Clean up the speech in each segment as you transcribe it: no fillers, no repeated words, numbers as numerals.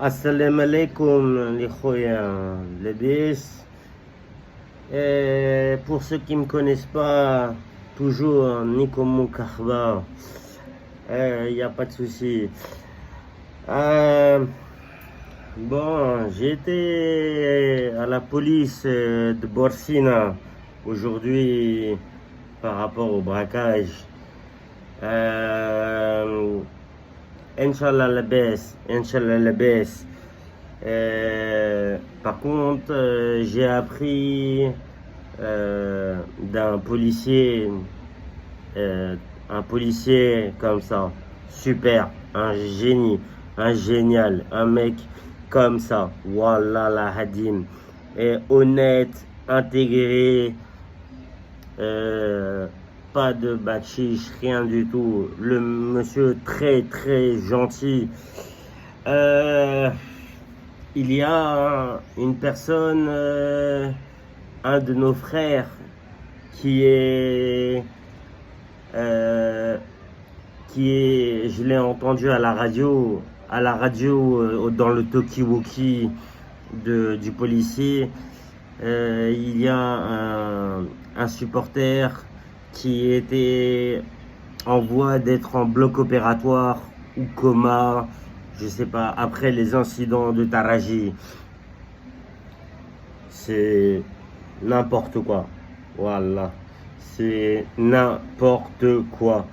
Assalamu alaikum les khoyas, les bis. Et pour ceux qui ne me connaissent pas, toujours Nico Moukarba, il n'y a pas de souci. Bon, j'ai été à la police de Borsina aujourd'hui par rapport au braquage. Inch'Allah la baisse, Inch'Allah la baisse. Par contre, j'ai appris d'un policier, un policier comme ça, super, un génie, un génial, un mec comme ça, Wallah la hadim, et honnête, intégré, pas de bakshish, rien du tout. Le monsieur très très gentil. Il y a une personne, un de nos frères, qui est, je l'ai entendu à la radio, dans le talkie-walkie du policier. Il y a un supporter qui était en voie d'être en bloc opératoire ou coma, je sais pas, après les incidents de Taraji. C'est n'importe quoi. Voilà. C'est n'importe quoi.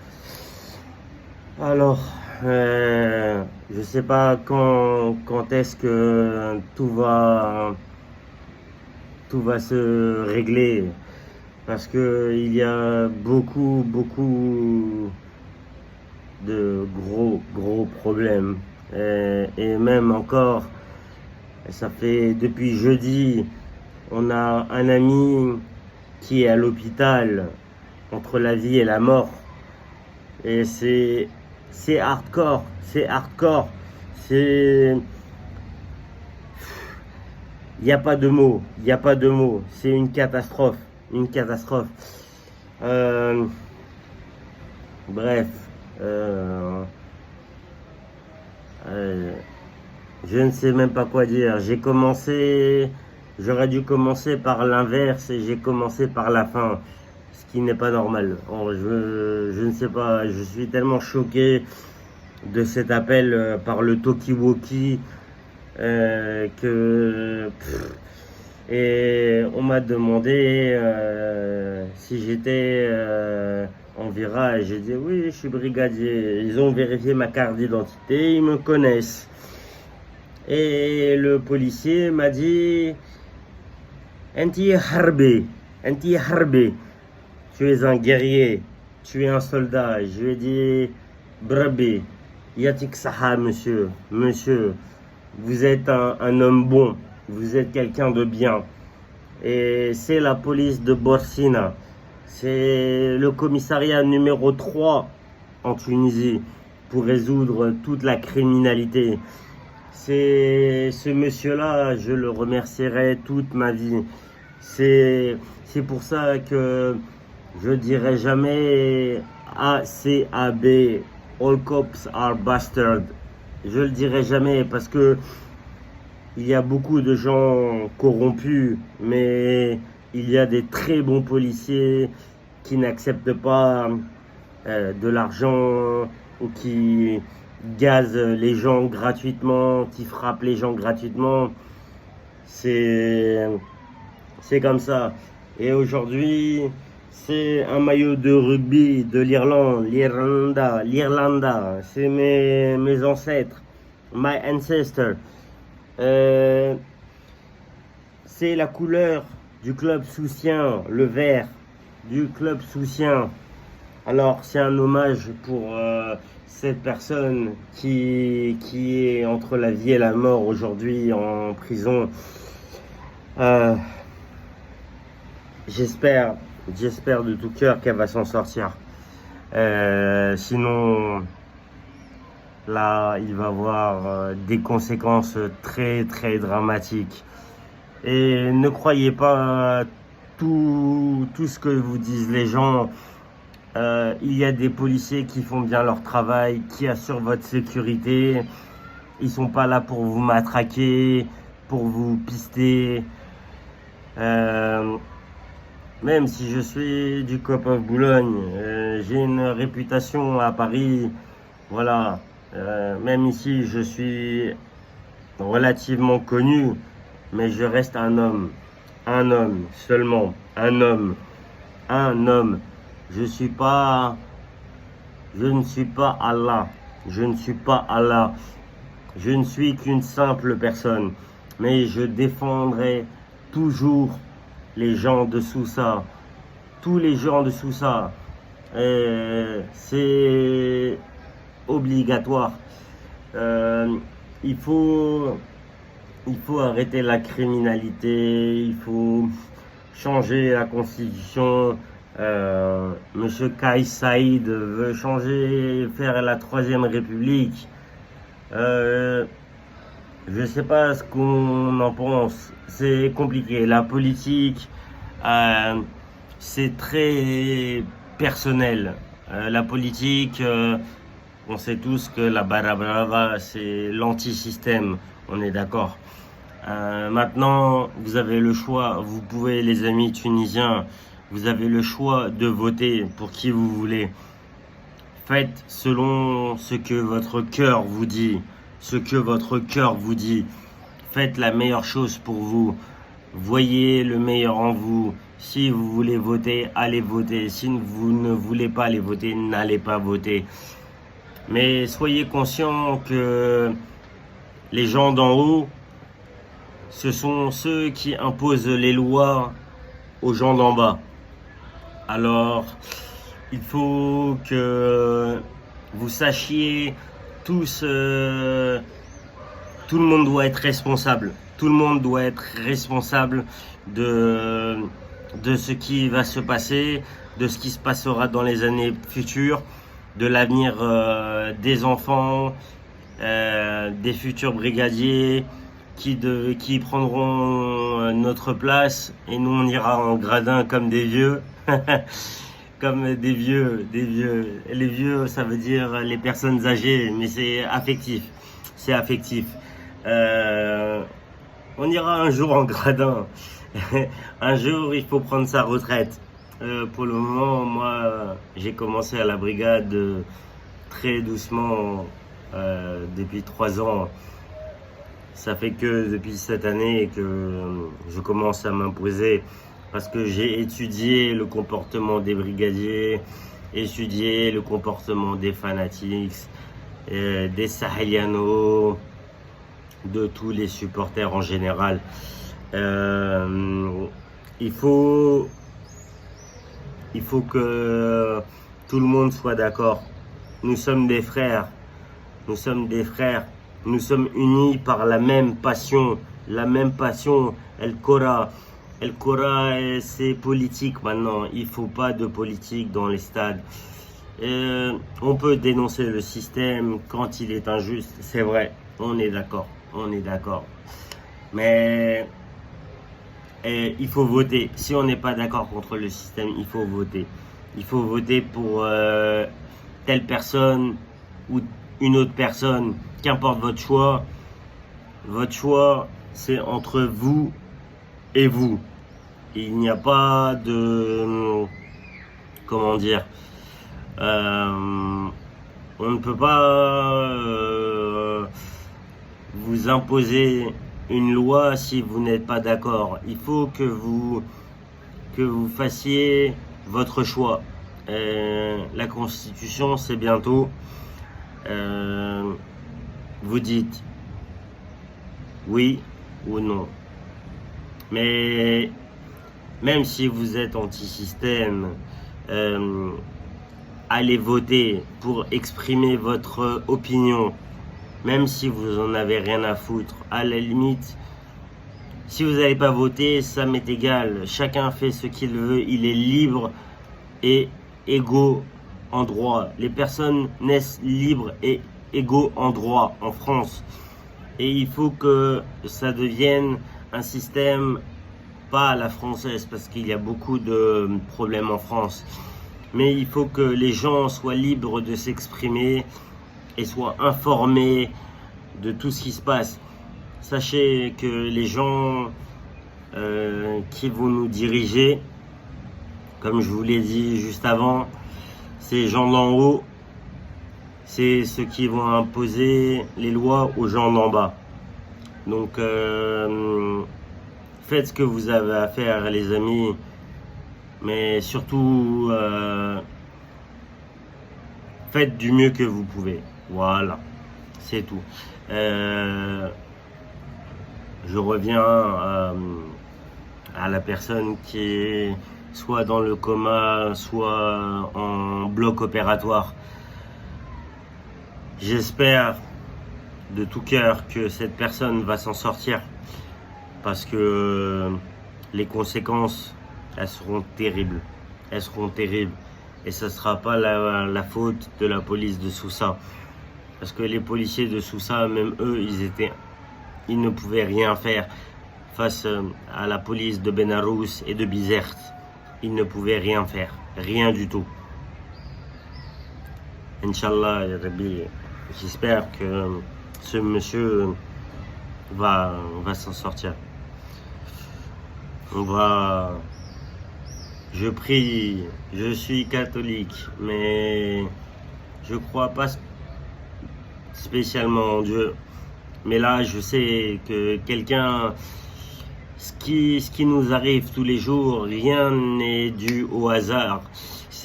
Alors, je sais pas quand est-ce que tout va se régler. Parce que il y a beaucoup de gros problèmes. Et même encore, ça fait depuis jeudi, on a un ami qui est à l'hôpital entre la vie et la mort. Et c'est hardcore, c'est hardcore. C'est... Il n'y a pas de mots, il n'y a pas de mots. C'est une catastrophe, une catastrophe. Bref, je ne sais même pas quoi dire. J'aurais dû commencer par l'inverse et j'ai commencé par la fin, ce qui n'est pas normal. Je ne sais pas, je suis tellement choqué de cet appel par le talkie-walkie et on m'a demandé si j'étais en virage. J'ai dit oui, je suis brigadier. Ils ont vérifié ma carte d'identité, ils me connaissent. Et le policier m'a dit Anti Harbi, Anti Harbi, tu es un guerrier, tu es un soldat. Je lui ai dit Brabi, Yatik Saha, monsieur, vous êtes un homme bon, vous êtes quelqu'un de bien. Et c'est la police de Borsina, c'est le commissariat numéro 3 en Tunisie pour résoudre toute la criminalité. C'est ce monsieur-là, je le remercierai toute ma vie. C'est pour ça que je dirai jamais ACAB, all cops are bastards. Je le dirai jamais parce que il y a beaucoup de gens corrompus, mais il y a des très bons policiers qui n'acceptent pas de l'argent ou qui gazent les gens gratuitement, qui frappent les gens gratuitement. C'est comme ça. Et aujourd'hui, c'est un maillot de rugby de l'Irlanda. C'est mes ancêtres, my ancestors. C'est la couleur du club soucien, le vert du club soucien. Alors c'est un hommage pour cette personne qui est entre la vie et la mort aujourd'hui en prison. J'espère de tout cœur qu'elle va s'en sortir. Sinon, là, il va avoir des conséquences très très dramatiques. Et ne croyez pas tout ce que vous disent les gens. Il y a des policiers qui font bien leur travail, qui assurent votre sécurité. Ils sont pas là pour vous matraquer, pour vous pister. Même si je suis du COP of Boulogne, j'ai une réputation à Paris. Voilà. Même ici, je suis relativement connu, mais je reste un homme. Un homme seulement. Un homme. Un homme. Je ne suis pas Allah. Je ne suis pas Allah. Je ne suis qu'une simple personne. Mais je défendrai toujours les gens de Sousa. Tous les gens de Sousa. C'est obligatoire. Il faut arrêter la criminalité. Il faut changer la constitution. Monsieur Kais Saïd veut changer, faire la troisième république. Je ne sais pas ce qu'on en pense. C'est compliqué. La politique, c'est très personnel. La politique, on sait tous que la Barabrava, c'est l'anti-système. On est d'accord. Maintenant, vous avez le choix. Vous pouvez, les amis tunisiens, vous avez le choix de voter pour qui vous voulez. Faites selon ce que votre cœur vous dit. Ce que votre cœur vous dit. Faites la meilleure chose pour vous. Voyez le meilleur en vous. Si vous voulez voter, allez voter. Si vous ne voulez pas aller voter, n'allez pas voter. Mais soyez conscients que les gens d'en haut, ce sont ceux qui imposent les lois aux gens d'en bas. Alors, il faut que vous sachiez tous, tout le monde doit être responsable. Tout le monde doit être responsable de ce qui va se passer, de ce qui se passera dans les années futures, de l'avenir des enfants, des futurs brigadiers qui prendront notre place et nous on ira en gradin comme des vieux. Comme des vieux. Les vieux, ça veut dire les personnes âgées, mais c'est affectif. C'est affectif. On ira un jour en gradin. Un jour, il faut prendre sa retraite. Pour le moment, moi, j'ai commencé à la brigade très doucement depuis 3 ans. Ça fait que depuis cette année que je commence à m'imposer. Parce que j'ai étudié le comportement des brigadiers, étudié le comportement des fanatiques, des Sahelianos, de tous les supporters en général. Il faut que tout le monde soit d'accord. Nous sommes des frères. Nous sommes des frères. Nous sommes unis par la même passion. La même passion, El Kora. El Kora, c'est politique maintenant. Il faut pas de politique dans les stades. On peut dénoncer le système quand il est injuste. C'est vrai. On est d'accord. On est d'accord. Mais il faut voter. Si on n'est pas d'accord contre le système, il faut voter. Il faut voter pour telle personne ou une autre personne. Qu'importe votre choix. Votre choix, c'est entre vous et vous. Il n'y a pas de... Comment dire, on ne peut pas vous imposer une loi si vous n'êtes pas d'accord. Il faut que vous fassiez votre choix. La Constitution, c'est bientôt. Vous dites oui ou non. Mais même si vous êtes anti-système, allez voter pour exprimer votre opinion. Même si vous en avez rien à foutre. À la limite, si vous n'allez pas voter, ça m'est égal. Chacun fait ce qu'il veut. Il est libre et égaux en droit. Les personnes naissent libres et égaux en droit en France. Et il faut que ça devienne un système pas à la française, parce qu'il y a beaucoup de problèmes en France. Mais il faut que les gens soient libres de s'exprimer et soient informés de tout ce qui se passe. Sachez que les gens qui vont nous diriger, comme je vous l'ai dit juste avant, ces gens d'en haut, c'est ceux qui vont imposer les lois aux gens d'en bas. Donc faites ce que vous avez à faire, les amis, mais surtout faites du mieux que vous pouvez. Voilà, c'est tout. Je reviens à la personne qui est soit dans le coma, soit en bloc opératoire. J'espère de tout cœur que cette personne va s'en sortir, parce que les conséquences, elles seront terribles. Elles seront terribles. Et ce ne sera pas la faute de la police de Sousa. Parce que les policiers de Sousa, même eux, ils ne pouvaient rien faire face à la police de Benarous et de Bizerte. Ils ne pouvaient rien faire. Rien du tout. Inch'Allah, ya Rabbi, j'espère que ce monsieur va s'en sortir. Je prie, je suis catholique, mais je crois pas spécialement en Dieu. Mais là, je sais que ce qui nous arrive tous les jours, rien n'est dû au hasard.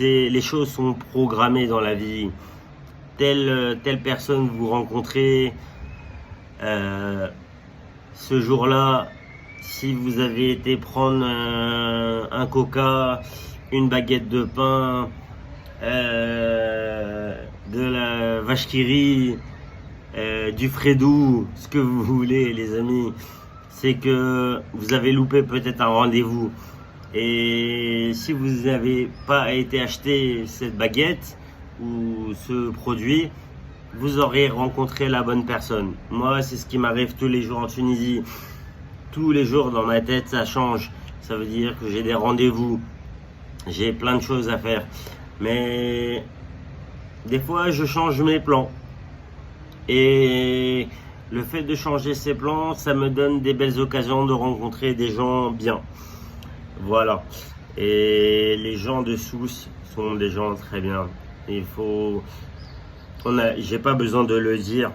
Les choses sont programmées dans la vie. Telle personne vous rencontrez, ce jour-là, si vous avez été prendre un coca, une baguette de pain, de la vache qui rit, du fredou, ce que vous voulez, les amis, c'est que vous avez loupé peut-être un rendez-vous. Et si vous n'avez pas été acheter cette baguette ou ce produit, vous aurez rencontré la bonne personne. Moi, c'est ce qui m'arrive tous les jours en Tunisie. Tous les jours dans ma tête, ça change. Ça veut dire que j'ai des rendez-vous. J'ai plein de choses à faire. Mais des fois, je change mes plans. Et le fait de changer ses plans, ça me donne des belles occasions de rencontrer des gens bien. Voilà. Et les gens de Sousse sont des gens très bien. J'ai pas besoin de le dire.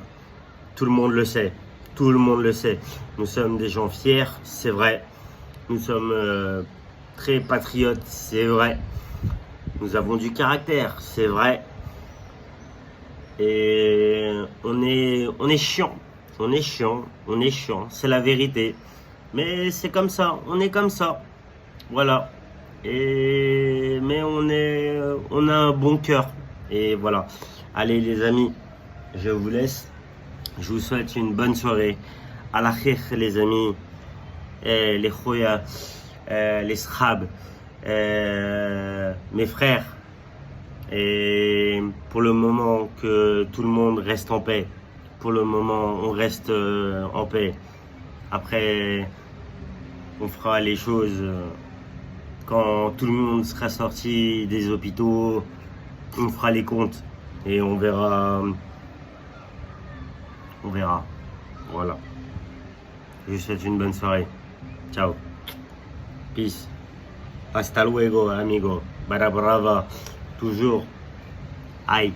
Tout le monde le sait. Tout le monde le sait. Nous sommes des gens fiers, c'est vrai. Nous sommes très patriotes, c'est vrai. Nous avons du caractère, c'est vrai. Et on est chiant. On est chiant. C'est la vérité. Mais c'est comme ça. On est comme ça. Voilà. Mais on a un bon cœur. Et voilà. Allez les amis, je vous laisse. Je vous souhaite une bonne soirée. À la khair les amis, les khoya, les srab, mes frères. Et pour le moment que tout le monde reste en paix. Pour le moment on reste en paix. Après on fera les choses quand tout le monde sera sorti des hôpitaux. On fera les comptes et on verra. On verra. Voilà. Je vous souhaite une bonne soirée. Ciao. Peace. Hasta luego, amigo. Bara brava. Toujours. Aïe.